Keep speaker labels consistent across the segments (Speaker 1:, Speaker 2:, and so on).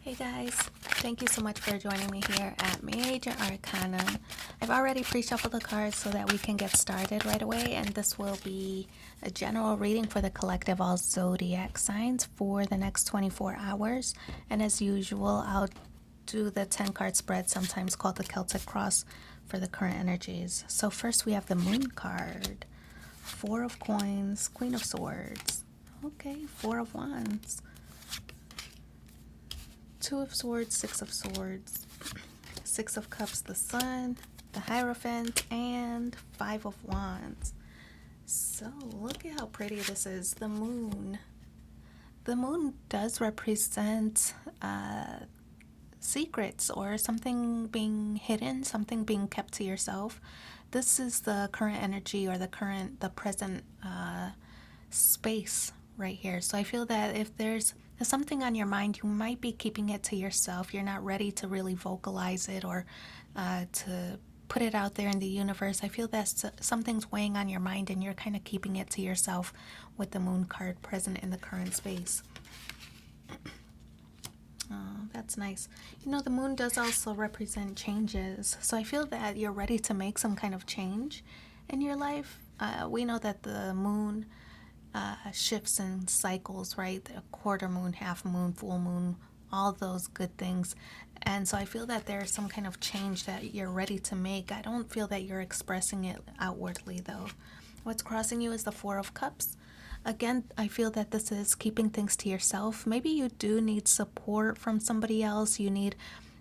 Speaker 1: Hey guys, thank you so much for joining me here at Major Arcana. I've already pre-shuffled the cards so that we can get started right away, and this will be a general reading for the collective all zodiac signs for the next 24 hours. And as usual, I'll do the 10 card spread, sometimes called the Celtic Cross, for the current energies. So first we have the Moon card, Four of Coins, Queen of Swords. Okay, Four of Wands. Two of Swords, Six of Swords, Six of Cups, the Sun, the Hierophant, and Five of Wands. So look at how pretty this is. The Moon. The Moon does represent secrets or something being hidden, something being kept to yourself. This is the current energy or the present space right here. So I feel that if there's something on your mind, you might be keeping it to yourself. You're not ready to really vocalize it or to put it out there in the universe. I feel that something's weighing on your mind and you're kind of keeping it to yourself with the Moon card present in the current space. Oh, that's nice. You know, the moon does also represent changes. So I feel that you're ready to make some kind of change in your life. We know that the moon shifts in cycles, right? A quarter moon, half moon, full moon, all those good things. And so I feel that there's some kind of change that you're ready to make. I don't feel that you're expressing it outwardly, though. What's crossing you is the Four of Cups. Again, I feel that this is keeping things to yourself. Maybe you do need support from somebody else. You need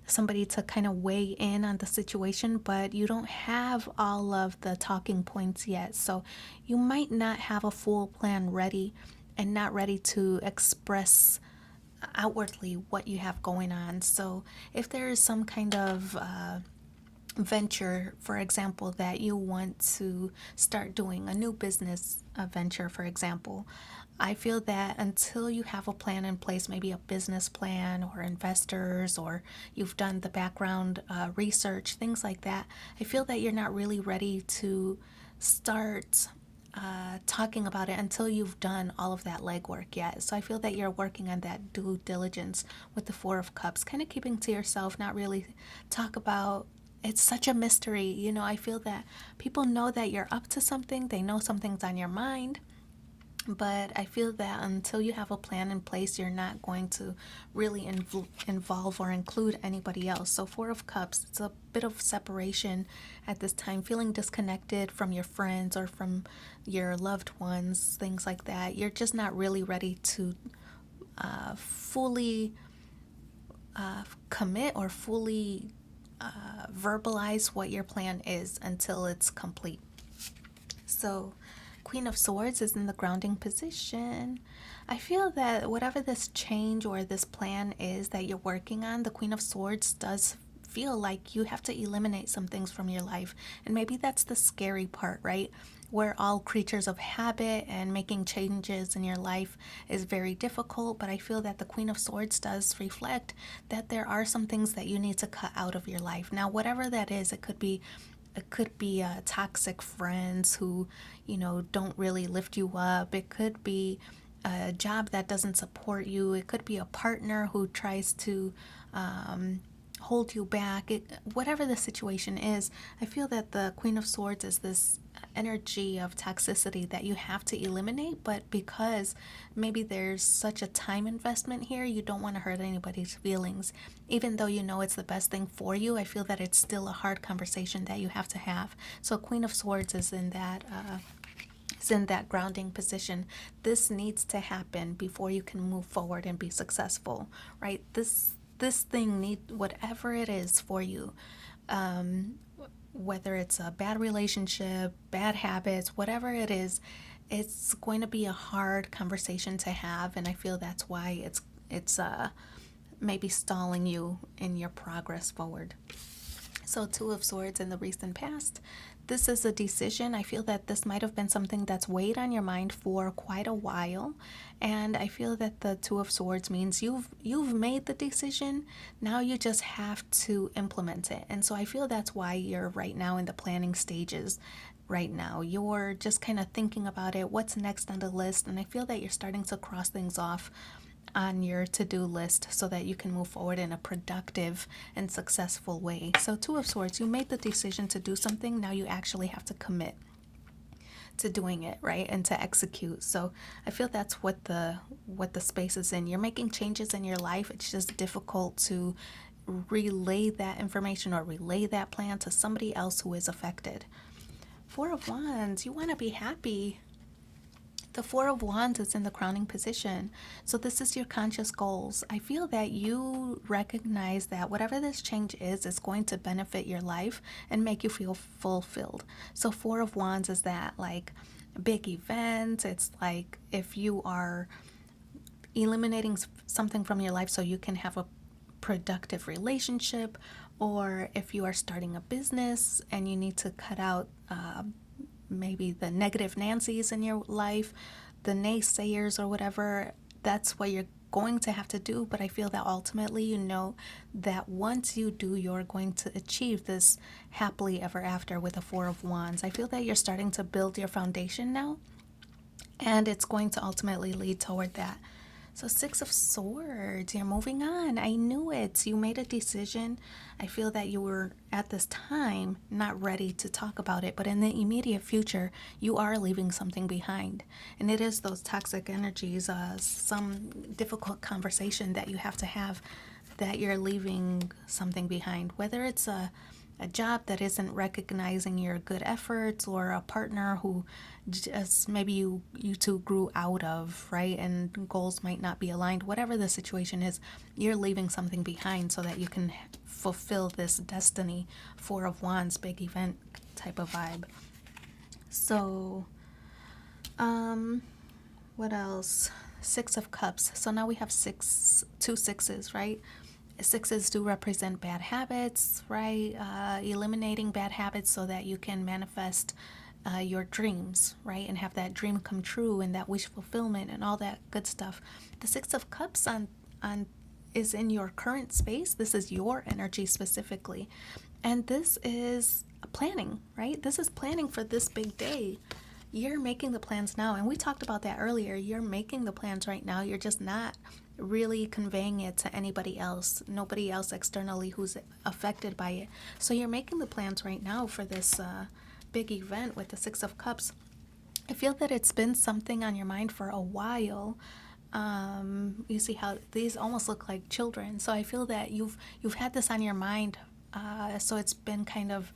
Speaker 1: somebody to kind of weigh in on the situation, but you don't have all of the talking points yet. So you might not have a full plan ready and not ready to express outwardly what you have going on. So if there is some kind of venture, for example, that you want to start doing, a new business venture, for example, I feel that until you have a plan in place, maybe a business plan or investors, or you've done the background research, things like that, I feel that you're not really ready to start talking about it until you've done all of that legwork yet. So I feel that you're working on that due diligence with the Four of Cups, kind of keeping to yourself, not really talk about. It's such a mystery. You know, I feel that people know that you're up to something, they know something's on your mind, but I feel that until you have a plan in place, you're not going to really involve or include anybody else. So, Four of Cups, it's a bit of separation at this time, feeling disconnected from your friends or from your loved ones, things like that. You're just not really ready to fully commit or fully verbalize what your plan is until it's complete. So, Queen of Swords is in the grounding position. I feel that whatever this change or this plan is that you're working on, the Queen of Swords does feel like you have to eliminate some things from your life. And maybe that's the scary part, right? We're all creatures of habit, and making changes in your life is very difficult. But I feel that the Queen of Swords does reflect that there are some things that you need to cut out of your life. Now, whatever that is, it could be toxic friends who, don't really lift you up. It could be a job that doesn't support you. It could be a partner who tries to hold you back. Whatever the situation is, I feel that the Queen of Swords is this energy of toxicity that you have to eliminate, but because maybe there's such a time investment here, you don't want to hurt anybody's feelings. Even though you know it's the best thing for you, I feel that it's still a hard conversation that you have to have. So Queen of Swords is in that grounding position. This needs to happen before you can move forward and be successful, right? This thing need whatever it is for you, whether it's a bad relationship, bad habits, whatever it is, it's going to be a hard conversation to have, and I feel that's why it's maybe stalling you in your progress forward. So, Two of Swords in the recent past. This is a decision. I feel that this might have been something that's weighed on your mind for quite a while, and I feel that the Two of Swords means you've made the decision. Now you just have to implement it. And so I feel that's why you're right now in the planning stages. Right now, you're just kind of thinking about it, what's next on the list, and I feel that you're starting to cross things off on your to-do list so that you can move forward in a productive and successful way. So Two of Swords, you made the decision to do something. Now you actually have to commit to doing it, right? And to execute. So I feel that's what the space is in. You're making changes in your life. It's just difficult to relay that information or relay that plan to somebody else who is affected. Four of Wands, you want to be happy. The Four of Wands is in the crowning position. So this is your conscious goals. I feel that you recognize that whatever this change is going to benefit your life and make you feel fulfilled. So Four of Wands is that like big event. It's like if you are eliminating something from your life so you can have a productive relationship, or if you are starting a business and you need to cut out maybe the negative Nancy's in your life, the naysayers or whatever, that's what you're going to have to do. But I feel that ultimately you know that once you do, you're going to achieve this happily ever after with the Four of Wands. I feel that you're starting to build your foundation now, and it's going to ultimately lead toward that. So Six of Swords, you're moving on. I knew it. You made a decision. I feel that you were at this time not ready to talk about it, but in the immediate future, you are leaving something behind. And it is those toxic energies, some difficult conversation that you have to have, that you're leaving something behind. Whether it's a job that isn't recognizing your good efforts, or a partner who just maybe you two grew out of, right? And goals might not be aligned. Whatever the situation is, you're leaving something behind so that you can fulfill this destiny. Four of Wands, big event type of vibe. So, what else? Six of Cups. So now we have two sixes, right? Sixes do represent bad habits, right? Eliminating bad habits so that you can manifest your dreams, right? And have that dream come true and that wish fulfillment and all that good stuff. The Six of Cups on is in your current space. This is your energy specifically. And this is planning, right? This is planning for this big day. You're making the plans now. And we talked about that earlier. You're making the plans right now. You're just not really conveying it to anybody else, nobody else externally who's affected by it. So you're making the plans right now for this big event with the Six of Cups. I feel that it's been something on your mind for a while. You see how these almost look like children. So I feel that you've had this on your mind. So it's been kind of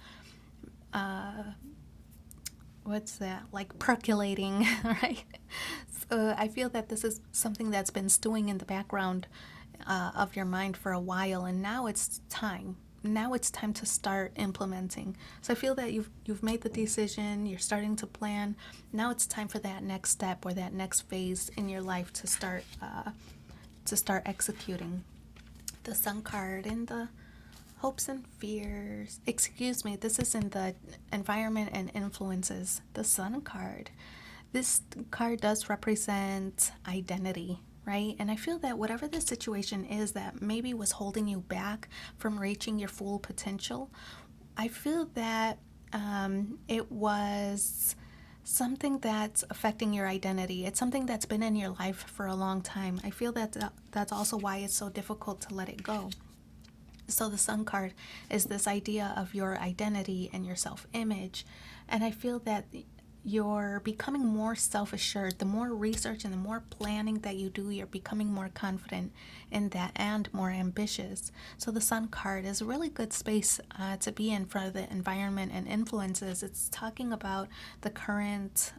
Speaker 1: what's that, like percolating, right? So I feel that this is something that's been stewing in the background of your mind for a while, and now it's time. Now it's time to start implementing. So I feel that you've made the decision, you're starting to plan. Now it's time for that next step or that next phase in your life to start executing. The Sun card in the hopes and fears. Excuse me, this is in the environment and influences. The Sun card. This card does represent identity, right? And I feel that whatever the situation is that maybe was holding you back from reaching your full potential, I feel that it was something that's affecting your identity. It's something that's been in your life for a long time. I feel that that's also why it's so difficult to let it go. So the Sun card is this idea of your identity and your self-image. And I feel that you're becoming more self-assured. The more research and the more planning that you do, you're becoming more confident in that and more ambitious. So the Sun card is a really good space to be in for the environment and influences. It's talking about the current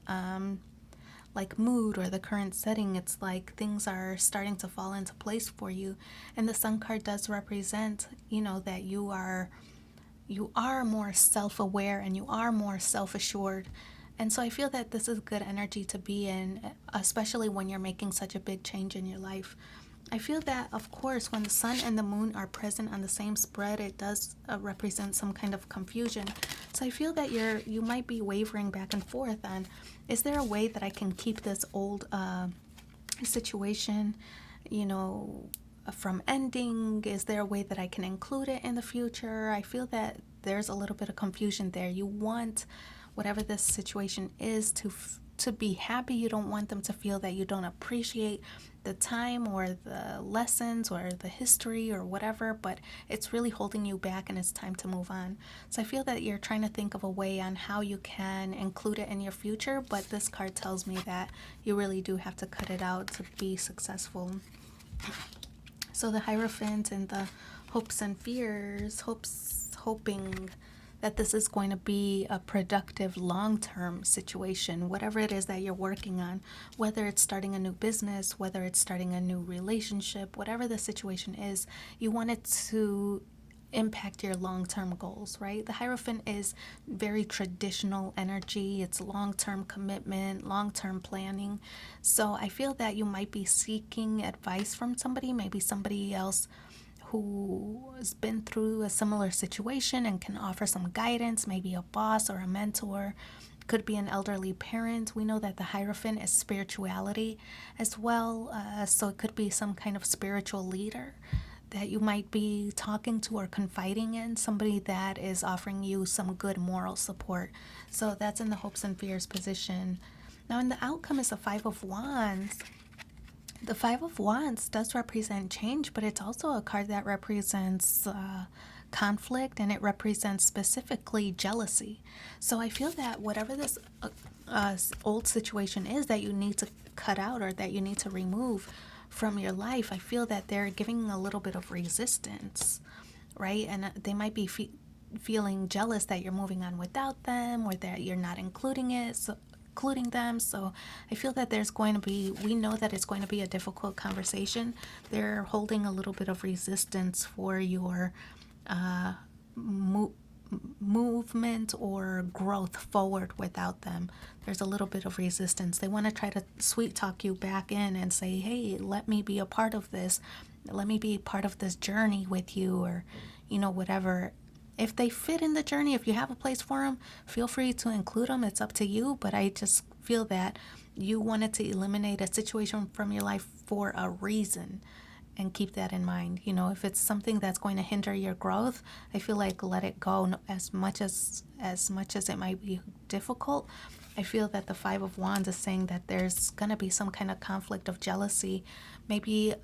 Speaker 1: like mood or the current setting. It's like things are starting to fall into place for you. And the Sun card does represent, that you are more self-aware and you are more self-assured. And so I feel that this is good energy to be in, especially when you're making such a big change in your life. I feel that, of course, when the Sun and the Moon are present on the same spread, it does represent some kind of confusion. So I feel that you might be wavering back and forth on, is there a way that I can keep this old situation, from ending? Is there a way that I can include it in the future? I feel that there's a little bit of confusion there. You want whatever this situation is to to be happy. You don't want them to feel that you don't appreciate the time or the lessons or the history or whatever, but it's really holding you back and it's time to move on. So I feel that you're trying to think of a way on how you can include it in your future, but this card tells me that you really do have to cut it out to be successful. So the Hierophant and the hopes and fears, hoping that this is going to be a productive long-term situation, whatever it is that you're working on, whether it's starting a new business, whether it's starting a new relationship, whatever the situation is, you want it to impact your long-term goals, right? The Hierophant is very traditional energy. It's long-term commitment, long-term planning. So I feel that you might be seeking advice from somebody, maybe somebody else who has been through a similar situation and can offer some guidance, maybe a boss or a mentor. Could be an elderly parent. We know that the Hierophant is spirituality as well, so it could be some kind of spiritual leader that you might be talking to or confiding in, somebody that is offering you some good moral support. So that's in the hopes and fears position. Now in the outcome is the Five of Wands. The Five of Wands does represent change, but it's also a card that represents conflict, and it represents specifically jealousy. So I feel that whatever this old situation is that you need to cut out or that you need to remove from your life, I feel that they're giving a little bit of resistance, right? And they might be feeling jealous that you're moving on without them or that you're not including them. So I feel that we know that it's going to be a difficult conversation. They're holding a little bit of resistance for your movement or growth forward without them. There's a little bit of resistance. They want to try to sweet talk you back in and say, hey, let me be a part of this. Let me be part of this journey with you, or, whatever. If they fit in the journey, if you have a place for them, feel free to include them. It's up to you. But I just feel that you wanted to eliminate a situation from your life for a reason, and keep that in mind. If it's something that's going to hinder your growth, I feel like let it go. As much as it might be difficult, I feel that the Five of Wands is saying that there's going to be some kind of conflict of jealousy, maybe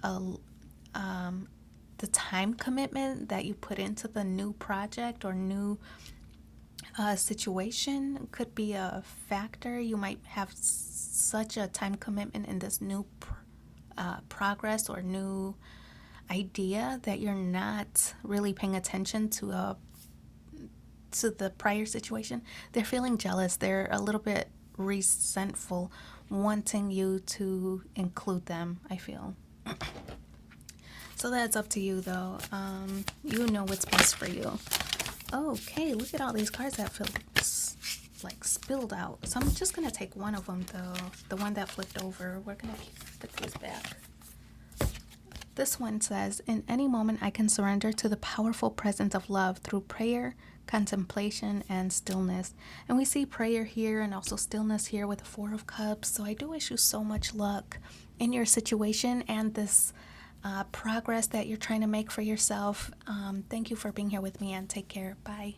Speaker 1: the time commitment that you put into the new project or new situation could be a factor. You might have such a time commitment in this new progress or new idea that you're not really paying attention to the prior situation. They're feeling jealous. They're a little bit resentful, wanting you to include them, I feel. So that's up to you, though. You know what's best for you. Okay, look at all these cards that feel like spilled out. So I'm just going to take one of them, though. The one that flipped over. We're going to put these back. This one says, in any moment I can surrender to the powerful presence of love through prayer, contemplation, and stillness. And we see prayer here and also stillness here with the Four of Cups. So I do wish you so much luck in your situation and this progress that you're trying to make for yourself. Thank you for being here with me, and take care. Bye.